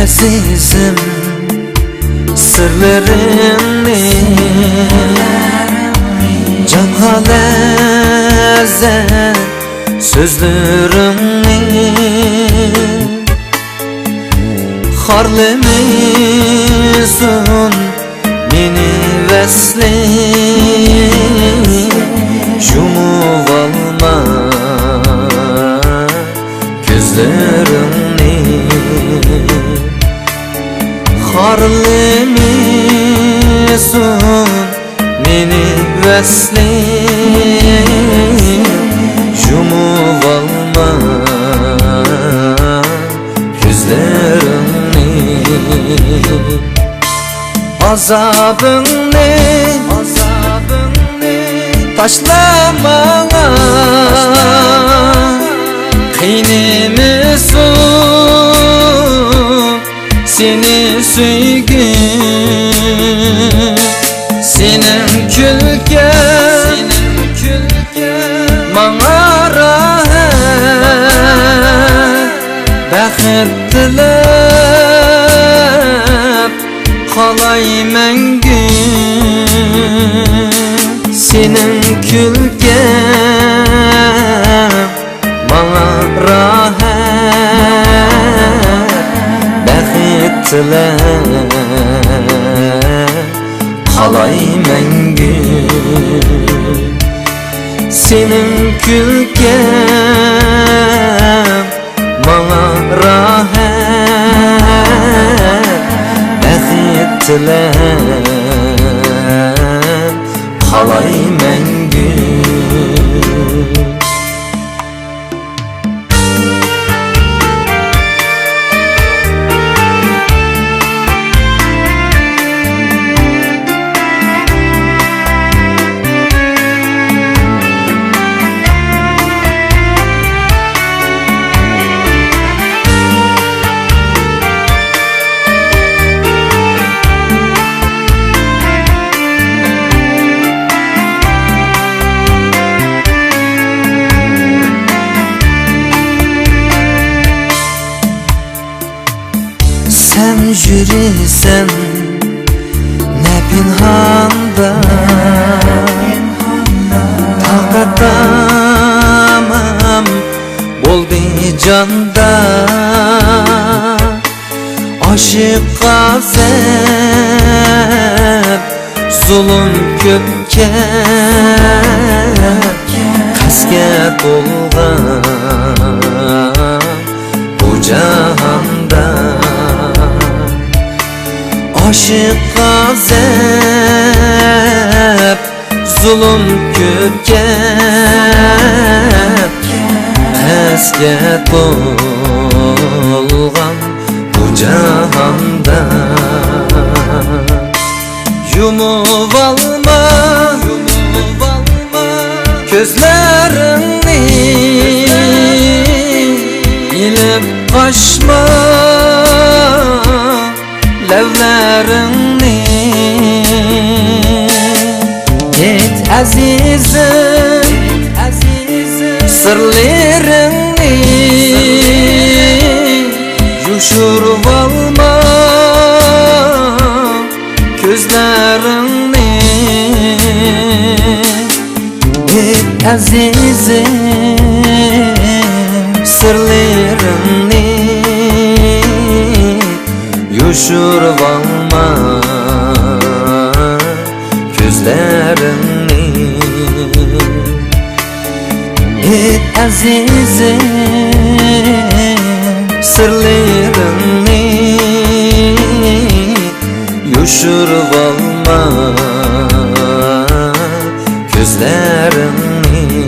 azizim sırlarını canha lezzet sözlerini harlemizun meni vesli yumup alma gözlerini harlemizun meni vesli yumup alma gözlerini azabını taşlama kıynımızın seni süygün senin külken bana rahat bəxt dilep qalay məngü senin külken bana rahat bəxt dilep qalay məngü senin külken bana rahat bəxt dilep qalay məngü sen yürüsen ne pinhanda taqatamam boldu canda aşıqqa zeb zulüm köpke kasket olgan bu cahanda aşıqqa zeb zulüm köpke kasket olgan bu cahanda yumup alma gözlerini ilip kaçma levlerini et azizim sırlarını yuşurup alma gözlerini et azizim sırlarını yuşurup alma gözlerini et azizim sırlarını yuşurup alma gözlerini